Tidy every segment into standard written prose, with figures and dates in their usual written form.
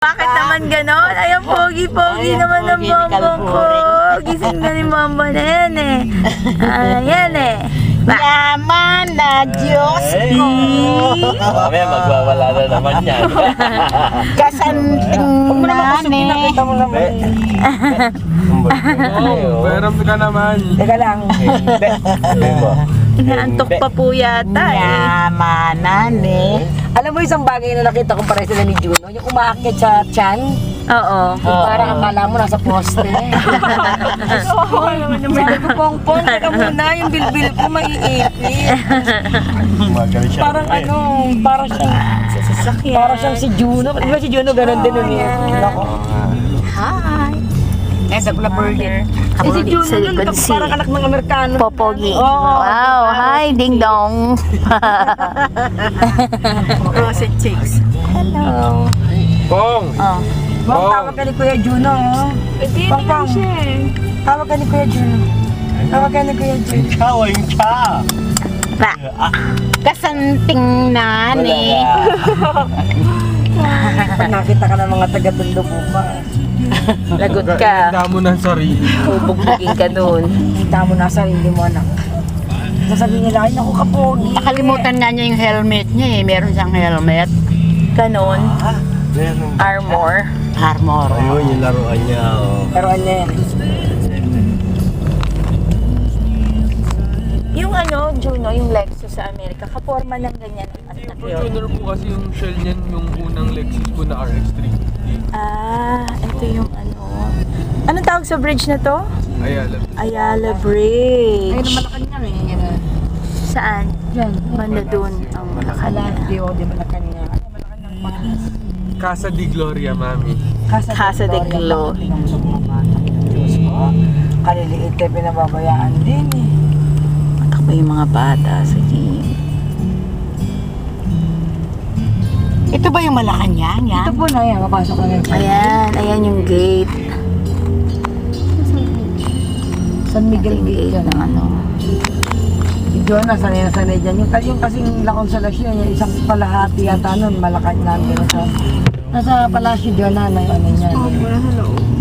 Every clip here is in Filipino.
Bakit naman ganon? Ayan, pogi-pogi naman ng bongbong ko. Gising na ni mama na yan eh. Ayan eh. Yaman na Diyos ko. Mamaya magwawala na naman yan. Kasanting nani. Meron ka naman. Teka lang. Inaantok pa po yata eh. Yamanan eh. Alam mo isang bagay na nakita ko pare sila ni Juno, yung umaakit sa tiyan. Oo. Parang akala mo nasa poste. Sabi ko, Pongpong, teka muna, yung bilbil ko maiipit. Parang ano, parang siyang si Juno. Di ba si Juno ganun din nun yun? Hi. Esa ko na burger. Si Juno sa likod si Parang anak ng Amerikano. Popogi. Oo. Wow. Hi, ding dong. Roasted chicks. Hello. Pong! Oh. Bang, tawag ka ni Kuya Juno. Bang, bang. Tawag ka ni Kuya Juno. Tawag ka ni Kuya Juno. Ikaw, ka! Pa. Kasanting nani. Pag nakita ka ng mga taga-tundo po ba? Lagot ka. Handa mo ng sarili. Bugbugin ka doon. Kita mo na sarili mo anak. Sasabihin nila, ay naku kapogi. Nakalimutan nga niya yung helmet niya eh. Meron siyang helmet. Ganon. Meron. Armor. Armor. Ayun, yung laruan niya. Oh. Pero ano yan? Yung ano, Juno, yung Lexus sa Amerika, kaporma ng ganyan ang anak yun. Fortuner po kasi yung shell niyan, yung unang Lexus po na RX-350. Ah, ito yung ano. Anong tawag sa bridge na to? Ayala. Ayala Ay, Bridge. naman na kanya eh. Saan? Diyan. Banda doon ang Malacanang. Di o, di ba na kanya? Casa di Gloria, mami. Casa de Glo. Diyos ko. Kaliliit eh, pinababayaan din eh. Matakbo yung mga bata sa gym. Ito ba yung Malacanang yan? Ito po na yan, mapasok na yan. Ayan, ayan yung gate. San Miguel Yung Gate gate yan. ng ano. Si Jonah, sanay na sanay dyan. Yung kasing La Consolacion, yung isang palahati yata nun, Malacanang. Nasa Palacio Jonah na yung ano niya.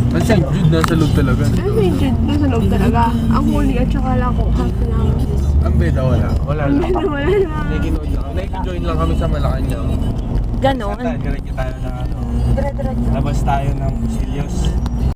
Ang St. Jude nasa loob talaga. Ay, Jude, nasa loob talaga. Ang huli at saka lang ko, half lang. Ang beda, wala. Wala lang. Wala na. Nakikinood lang. Nakikijoin lang kami sa Malacanang. Ganon. Diretso tayo na ano. Dire-diretso. Labas tayo ng Silios.